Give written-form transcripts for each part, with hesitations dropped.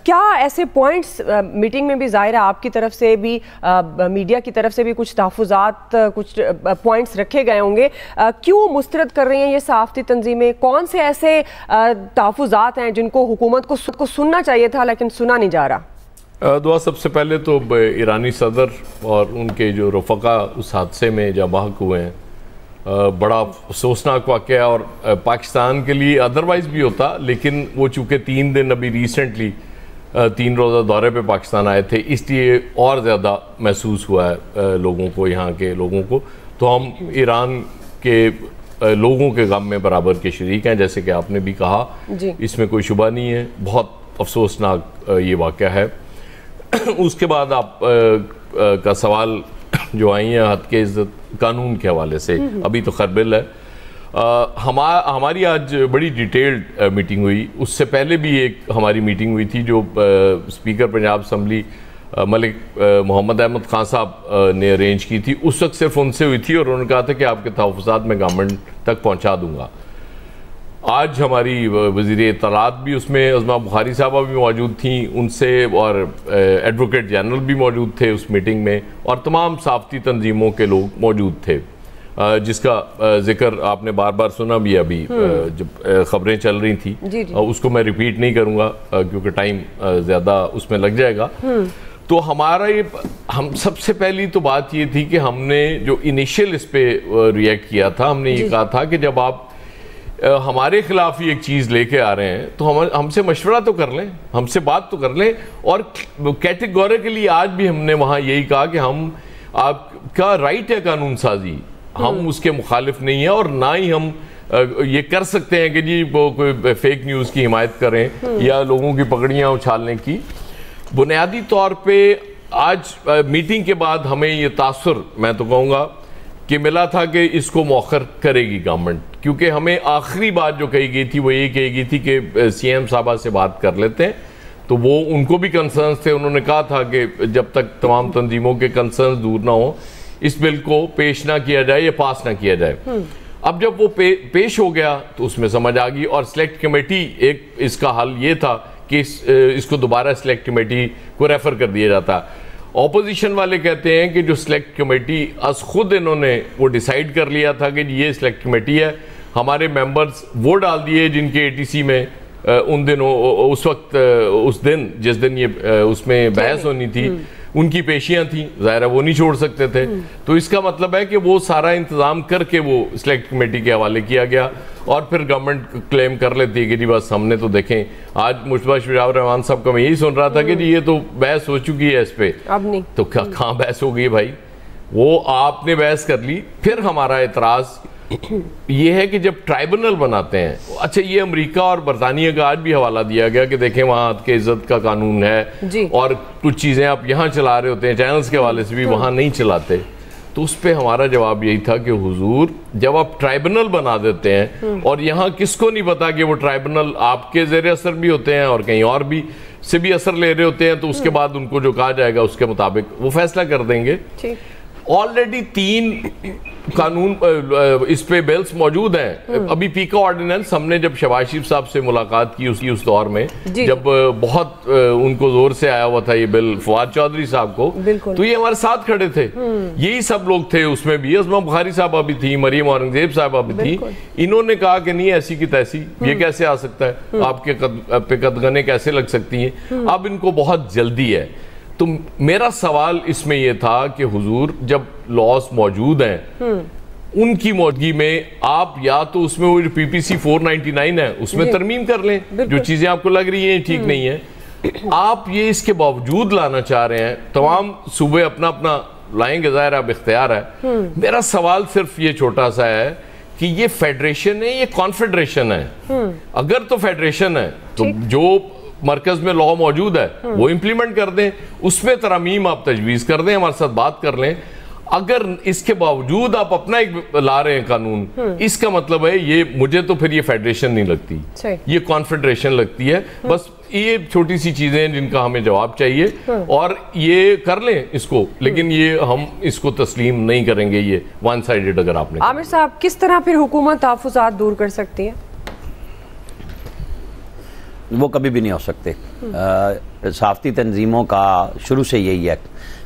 کیا ایسے points meeting میں بھی ظاہر ہے آپ کی طرف سے بھی میڈیا کی طرف سے بھی کچھ تحفظات کچھ پوائنٹس رکھے گئے ہوں گے، کیوں مسترد کر رہی ہیں یہ صحافتی تنظیمیں؟ کون سے ایسے تحفظات ہیں جن کو حکومت کو سننا چاہیے تھا لیکن سنا نہیں جا رہا؟ دعا سب سے پہلے تو ایرانی صدر اور ان کے جو رفقا اس حادثے میں جاں بحق ہوئے ہیں، بڑا افسوسناک واقعہ، اور پاکستان کے لیے ادروائز بھی ہوتا، لیکن وہ چونکہ 3 دن ابھی ریسنٹلی 3 روزہ دورے پہ پاکستان آئے تھے، اس لیے اور زیادہ محسوس ہوا ہے لوگوں کو، یہاں کے لوگوں کو. تو ہم ایران کے لوگوں کے غم میں برابر کے شریک ہیں، جیسے کہ آپ نے بھی کہا. اس میں کوئی شبہ نہیں ہے، بہت افسوسناک یہ واقعہ ہے. اس کے بعد آپ کا سوال جو آئی ہیں حد کے عزت قانون کے حوالے سے، ابھی تو خربل ہے. ہماری آج بڑی ڈیٹیلڈ میٹنگ ہوئی. اس سے پہلے بھی ایک ہماری میٹنگ ہوئی تھی جو اسپیکر پنجاب اسمبلی ملک محمد احمد خان صاحب نے ارینج کی تھی. اس وقت صرف ان سے ہوئی تھی اور انہوں نے کہا تھا کہ آپ کے تحفظات میں گورنمنٹ تک پہنچا دوں گا. آج ہماری وزیر اطلاعات بھی اس میں عظمہ بخاری صاحبہ بھی موجود تھیں ان سے، اور ایڈوکیٹ جنرل بھی موجود تھے اس میٹنگ میں، اور تمام صحافتی تنظیموں کے لوگ موجود تھے، جس کا ذکر آپ نے بار بار سنا بھی ابھی جب خبریں چل رہی تھیں. اس کو میں ریپیٹ نہیں کروں گا کیونکہ ٹائم زیادہ اس میں لگ جائے گا. تو ہم سب سے پہلی تو بات یہ تھی کہ ہم نے جو انیشیل اس پہ ریئیکٹ کیا تھا، ہم نے یہ کہا تھا کہ جب آپ ہمارے خلاف ہی ایک چیز لے کے آ رہے ہیں تو ہم سے مشورہ تو کر لیں، ہم سے بات تو کر لیں. اور کیٹیگوریکلی آج بھی ہم نے وہاں یہی کہا کہ آپ کا رائٹ ہے قانون سازی، ہم اس کے مخالف نہیں ہیں، اور نہ ہی ہم یہ کر سکتے ہیں کہ جی وہ کوئی فیک نیوز کی حمایت کریں یا لوگوں کی پگڑیاں اچھالنے کی. بنیادی طور پہ آج میٹنگ کے بعد ہمیں یہ تاثر میں تو کہوں گا کہ ملا تھا کہ اس کو مؤخر کرے گی گورنمنٹ، کیونکہ ہمیں آخری بات جو کہی گئی تھی وہ یہ کہی گئی تھی کہ سی ایم صاحبہ سے بات کر لیتے ہیں. تو وہ ان کو بھی کنسرنز تھے، انہوں نے کہا تھا کہ جب تک تمام تنظیموں کے کنسرنز دور نہ ہوں اس بل کو پیش نہ کیا جائے یا پاس نہ کیا جائے. اب جب وہ پیش ہو گیا تو اس میں سمجھ آ گئی، اور سلیکٹ کمیٹی ایک اس کا حل یہ تھا کہ اس کو دوبارہ سلیکٹ کمیٹی کو ریفر کر دیا جاتا. اپوزیشن والے کہتے ہیں کہ جو سلیکٹ کمیٹی از خود انہوں نے وہ ڈیسائیڈ کر لیا تھا کہ یہ سلیکٹ کمیٹی ہے، ہمارے ممبرز وہ ڈال دیے جن کے ATC میں ان دنوں اس وقت اس دن جس دن یہ اس میں بحث ہونی تھی ان کی پیشیاں تھیں، ظاہر ہے وہ نہیں چھوڑ سکتے تھے. تو اس کا مطلب ہے کہ وہ سارا انتظام کر کے وہ سلیکٹ کمیٹی کے حوالے کیا گیا، اور پھر گورنمنٹ کلیم کر لیتی ہے کہ جی بس ہم نے تو دیکھیں. آج مشتبہ شفیع الرحمان صاحب کا میں یہی سن رہا تھا کہ جی یہ تو بحث ہو چکی ہے اس پہ. اب نہیں تو کہاں بحث ہو گئی بھائی، وہ آپ نے بحث کر لی. پھر ہمارا اعتراض یہ ہے کہ جب ٹرائبونل بناتے ہیں، اچھا یہ امریکہ اور برطانیہ کا آج بھی حوالہ دیا گیا کہ دیکھیں وہاں حد کے عزت کا قانون ہے، اور کچھ چیزیں آپ یہاں چلا رہے ہوتے ہیں چینلز کے حوالے سے بھی وہاں نہیں چلاتے. تو اس پہ ہمارا جواب یہی تھا کہ حضور جب آپ ٹرائبونل بنا دیتے ہیں، اور یہاں کس کو نہیں پتا کہ وہ ٹرائبونل آپ کے زیر اثر بھی ہوتے ہیں اور کہیں اور بھی سے بھی اثر لے رہے ہوتے ہیں، تو اس کے بعد ان کو جو کہا جائے گا اس کے مطابق وہ فیصلہ کر دیں گے. آلریڈی 3 قانون اس پہ بلز موجود ہیں. ابھی پیکا آرڈیننس ہم نے جب شہباز شریف صاحب سے ملاقات کی اس دور میں، جب بہت ان کو زور سے آیا ہوا تھا یہ بل فواد چودھری صاحب کو، تو یہ ہمارے ساتھ کھڑے تھے. یہی سب لوگ تھے اس میں بھی، عظمہ بخاری صاحبہ بھی تھی، مریم اورنگزیب صاحبہ بھی تھی. انہوں نے کہا کہ نہیں ایسی کی تیسی، یہ کیسے آ سکتا ہے، آپ کے پہ قدغنیں کیسے لگ سکتی ہیں. اب ان کو بہت جلدی ہے. تو میرا سوال اس میں یہ تھا کہ حضور جب لاز موجود ہیں ان کی موجودگی میں آپ یا تو اس میں وہ جو PPC 499 ہے اس میں ترمیم کر لیں، جو چیزیں آپ کو لگ رہی ہیں ٹھیک نہیں ہیں. آپ یہ اس کے باوجود لانا چاہ رہے ہیں، تمام صوبے اپنا اپنا لائیں گے، ظاہر اب اختیار ہے. میرا سوال صرف یہ چھوٹا سا ہے کہ یہ فیڈریشن ہے، یہ کانفیڈریشن ہے. اگر تو فیڈریشن ہے تو جو مرکز میں لاء موجود ہے وہ امپلیمنٹ کر دیں، اس میں ترامیم آپ تجویز کر دیں، ہمارے ساتھ بات کر لیں. اگر اس کے باوجود آپ اپنا ایک لا رہے ہیں قانون، اس کا مطلب ہے یہ مجھے تو پھر یہ فیڈریشن نہیں لگتی، یہ کانفیڈریشن لگتی ہے. بس یہ چھوٹی سی چیزیں ہیں جن کا ہمیں جواب چاہیے، اور یہ کر لیں اس کو، لیکن یہ ہم اس کو تسلیم نہیں کریں گے یہ ون سائیڈڈ. اگر آپ نے عامر صاحب کس طرح پھر حکومت تحفظات دور کر سکتی ہے؟ وہ کبھی بھی نہیں ہو سکتے. صحافتی تنظیموں کا شروع سے یہی ہے.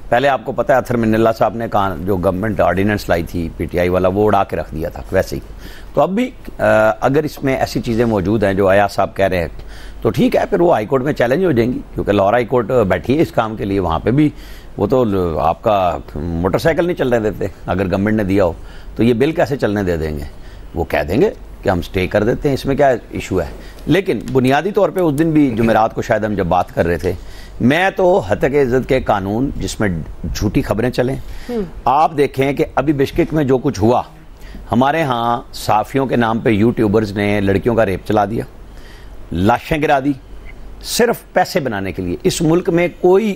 پہلے آپ کو پتہ ہے اطہر منی اللہ صاحب نے کہا جو گورنمنٹ آرڈیننس لائی تھی پی ٹی آئی والا وہ اڑا کے رکھ دیا تھا ویسے ہی. تو اب بھی اگر اس میں ایسی چیزیں موجود ہیں جو ایاز صاحب کہہ رہے ہیں تو ٹھیک ہے, پھر وہ ہائی کورٹ میں چیلنج ہو جائیں گی, کیونکہ لاہور ہائی کورٹ بیٹھی ہے اس کام کے لیے. وہاں پہ بھی وہ تو آپ کا موٹر سائیکل نہیں چلنے دیتے, اگر گورنمنٹ نے دیا ہو تو یہ بل کیسے چلنے دے دیں گے. وہ کہہ دیں گے کہ ہم سٹے کر دیتے ہیں, اس میں کیا ایشو ہے. لیکن بنیادی طور پہ اس دن بھی جمعرات کو شاید ہم جب بات کر رہے تھے, میں تو ہتک عزت کے قانون جس میں جھوٹی خبریں چلیں, آپ دیکھیں کہ ابھی بشکک میں جو کچھ ہوا, ہمارے ہاں صحافیوں کے نام پہ یوٹیوبرز نے لڑکیوں کا ریپ چلا دیا, لاشیں گرا دی, صرف پیسے بنانے کے لیے. اس ملک میں کوئی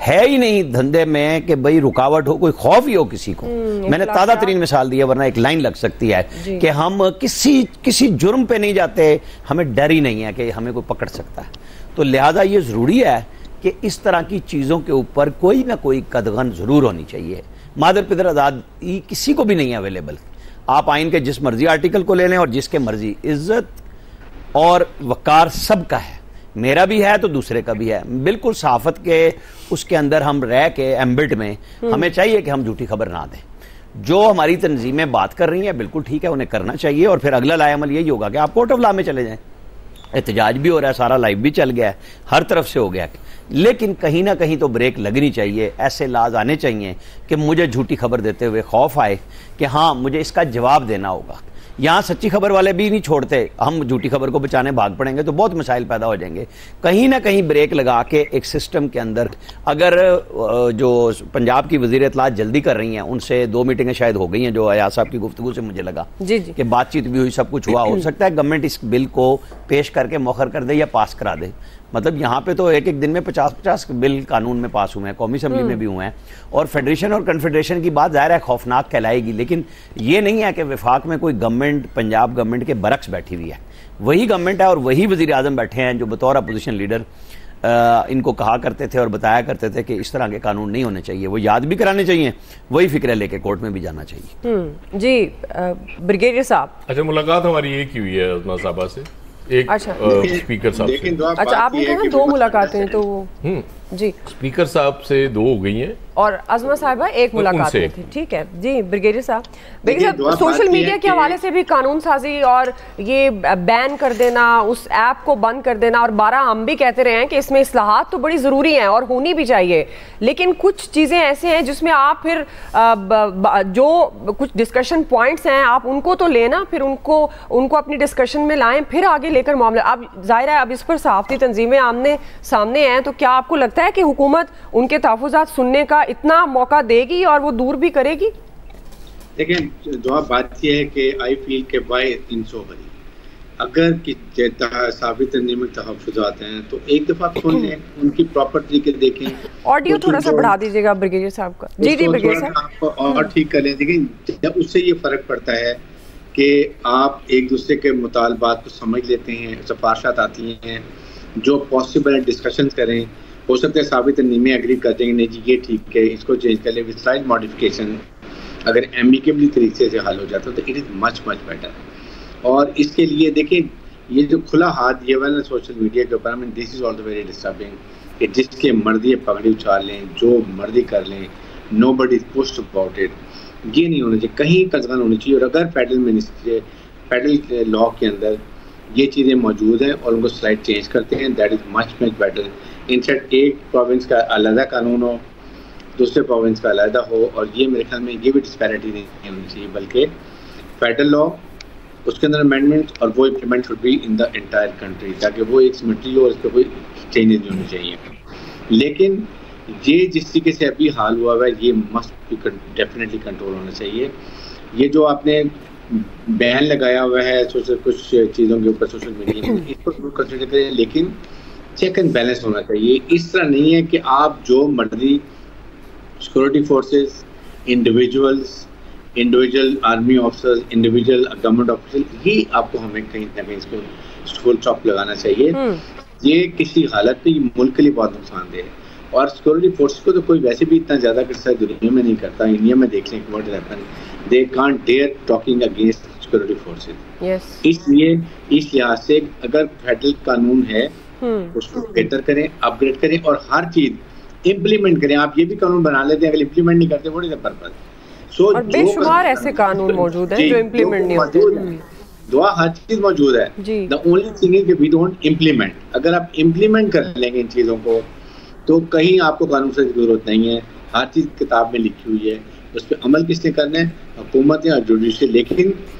ہے ہی نہیں دھندے میں کہ بھئی رکاوٹ ہو, کوئی خوف ہی ہو کسی کو. میں نے تازہ ترین مثال دی ہے, ورنہ ایک لائن لگ سکتی ہے کہ ہم کسی جرم پہ نہیں جاتے, ہمیں ڈر ہی نہیں ہے کہ ہمیں کوئی پکڑ سکتا ہے. تو لہٰذا یہ ضروری ہے کہ اس طرح کی چیزوں کے اوپر کوئی نہ کوئی قدغن ضرور ہونی چاہیے. مادر پدر آزادی کسی کو بھی نہیں ہے اویلیبل. آپ آئین کے جس مرضی آرٹیکل کو لے لیں اور جس کے مرضی, عزت اور وقار سب کا ہے, میرا بھی ہے تو دوسرے کا بھی ہے. بالکل صحافت کے اس کے اندر ہم رہ کے ایمبٹ میں ہمیں چاہیے کہ ہم جھوٹی خبر نہ دیں. جو ہماری تنظیمیں بات کر رہی ہیں بالکل ٹھیک ہے, انہیں کرنا چاہیے, اور پھر اگلا لائے عمل یہی ہوگا کہ آپ کورٹ آف لا میں چلے جائیں. احتجاج بھی ہو رہا ہے, سارا لائیو بھی چل گیا ہے, ہر طرف سے ہو گیا, لیکن کہیں نہ کہیں تو بریک لگنی چاہیے. ایسے لاز آنے چاہیے کہ مجھے جھوٹی خبر دیتے ہوئے خوف آئے کہ ہاں مجھے اس کا جواب دینا ہوگا. یہاں سچی خبر والے بھی نہیں چھوڑتے, ہم جھوٹی خبر کو بچانے بھاگ پڑیں گے تو بہت مسائل پیدا ہو جائیں گے. کہیں نہ کہیں بریک لگا کے ایک سسٹم کے اندر, اگر جو پنجاب کی وزیر اطلاع جلدی کر رہی ہیں, ان سے 2 میٹنگیں شاید ہو گئی ہیں, جو ایاز صاحب کی گفتگو سے مجھے لگا کہ بات چیت بھی ہوئی, سب کچھ ہوا. ہو سکتا ہے گورنمنٹ اس بل کو پیش کر کے مؤخر کر دے یا پاس کرا دے. مطلب یہاں پہ تو ایک دن میں 50 بل قانون میں پاس ہوئے ہیں, قومی اسمبلی میں بھی ہوئے ہیں, اور فیڈریشن اور کنفیڈریشن کی بات ظاہر ہے خوفناک کہلائے گی. لیکن یہ نہیں ہے کہ وفاق میں کوئی گورنمنٹ پنجاب گورنمنٹ کے برعکس بیٹھی ہوئی ہے. وہی گورنمنٹ ہے اور وہی وزیر اعظم بیٹھے ہیں جو بطور اپوزیشن لیڈر ان کو کہا کرتے تھے اور بتایا کرتے تھے کہ اس طرح کے قانون نہیں ہونے چاہیے. وہ یاد بھی کرانے چاہیے, وہی فکریں لے کے کورٹ میں بھی جانا چاہیے. جی بریگیڈیئر صاحب, اچھا ملاقات ہماری ایک ہی ہوئی ہے عظمیٰ صاحبہ سے, ایک اسپیکر صاحب سے. اچھا آپ نے کہا 2 ملاقاتیں, تو جی اسپیکر صاحب سے 2 ہو گئی ہیں اور عظمیٰ صاحبہ 1 ملاقات میں تھی. ٹھیک ہے جی بریگیڈیئر صاحب, سوشل میڈیا کے حوالے سے بھی قانون سازی اور یہ بین کر دینا, اس ایپ کو بند کر دینا, اور 12 ہم بھی کہتے رہے ہیں کہ اس میں اصلاحات تو بڑی ضروری ہیں اور ہونی بھی چاہیے, لیکن کچھ چیزیں ایسے ہیں جس میں آپ پھر جو کچھ ڈسکشن پوائنٹس ہیں آپ ان کو تو لینا, پھر ان کو اپنی ڈسکشن میں لائیں, پھر آگے لے کر معاملہ. اب ظاہر ہے اب اس پر صحافتی تنظیمیں آمنے سامنے ہیں, تو کیا آپ کو لگتا ہے کہ حکومت ان کے تحفظات سننے کا اتنا موقع دے گی اور وہ دور بھی کرے گی؟ دیکھیں جواب بات یہ ہے کہ آئی فیل کہ بائی ان سو بری, اگر صحافی تنظیم میں تحفظات ہیں تو ایک دفعہ سن لیں, ان کی پراپرٹی کے دیکھیں. آڈیو تھوڑا سا بڑھا دیجیے گا بریگیڈیئر صاحب کا. جی بریگیڈیئر صاحب آپ کو اور ٹھیک کر لیں. دیکھیں اس سے یہ فرق پڑتا ہے کہ آپ ایک دوسرے کے مطالبات کو سمجھ لیتے ہیں, سفارشات آتی ہیں جو پاسبل ہے ڈسکشن کریں. ہو سکتا ہے صحافی تنظیمیں ایگری کر دیں گے نہیں جی یہ ٹھیک ہے, اس کو چینج کر لیں ود سلائٹ ماڈیفکیشن. اگر ایمیکیبلی طریقے سے حل ہو جاتا تو اٹ از مچ بیٹر. اور اس کے لیے دیکھیں یہ جو کھلا ہاتھ یہ والا سوشل میڈیا کے اوپر, دس از آلسو ویری ڈسٹربنگ کہ جس کے مرضی پگڑی اچھال لیں, جو مرضی کر لیں, نو بڈی از پوسٹ اباؤٹ اٹ. یہ نہیں ہونا چاہیے, کہیں قزغن ہونی چاہیے. اور اگر فیڈرل لاء کے اندر یہ چیزیں موجود ہیں اور ان کو سلائڈ چینج کرتے ہیں, that is much better. Instead ایک پروونس کا علیحدہ قانون ہو, دوسرے پروونس کا علیحدہ ہو, اور یہ میرے خیال میں یہ بھی ڈسپیرٹی نہیں ہونی چاہیے, بلکہ فیڈرل لاء اس کے اندر امینڈمنٹ اور وہ implement should be in the entire country, تاکہ وہ ایک سمیٹری ہو اور اس پہ کوئی چینجز نہیں ہونی چاہیے. لیکن یہ جس طریقے سے ابھی حال ہوا ہے یہ مسٹ بی ڈیفینیٹلی کنٹرول ہونا چاہیے. یہ جو آپ نے بین لگایا ہوا ہے کچھ چیزوں کے اوپر سوشل میڈیا میں, اس پر ضرور کنسیڈر کریں, لیکن چیک اینڈ بیلنس ہونا چاہیے. اس طرح نہیں ہے کہ آپ جو مرضی security forces, individual army officers, individual government officer, یہ آپ کو ہمیں کہیں نہ کہیں اس کو فل اسٹاپ لگانا چاہیے. یہ کسی حالت میں ملک کے لیے بہت نقصان دہ ہے. اور سیکورٹی فورسز کو تو کوئی ویسے بھی اتنا زیادہ کرسائز دنیا میں نہیں کرتا. انڈیا میں دیکھ لیں کہ what happen, they can't they're talking against security forces. اس لیے اس لحاظ سے اگر فیڈرل قانون ہے اس کو بہتر کریں, اپگریڈ کریں اور ہر چیز امپلیمنٹ کریں. آپ یہ بھی قانون بنا لیتے ہیں, اگر امپلیمنٹ نہیں کرتے, واٹ از دا پرپز؟ اور بے شمار ایسے قانون موجود ہیں جو امپلیمنٹ نہیں ہوتے. دعا ہر چیز موجود ہے. دا اونلی تھنگ از کہ وی ڈونٹ امپلیمنٹ. اگر آپ امپلیمنٹ کر لیں گے ان چیزوں کو تو کہیں آپ کو قانون سے ضرورت نہیں ہے. ہر چیز کتاب میں لکھی ہوئی ہے, اس پہ عمل کس نے کرنا ہے؟ حکومت اور جوڈیشل. لیکن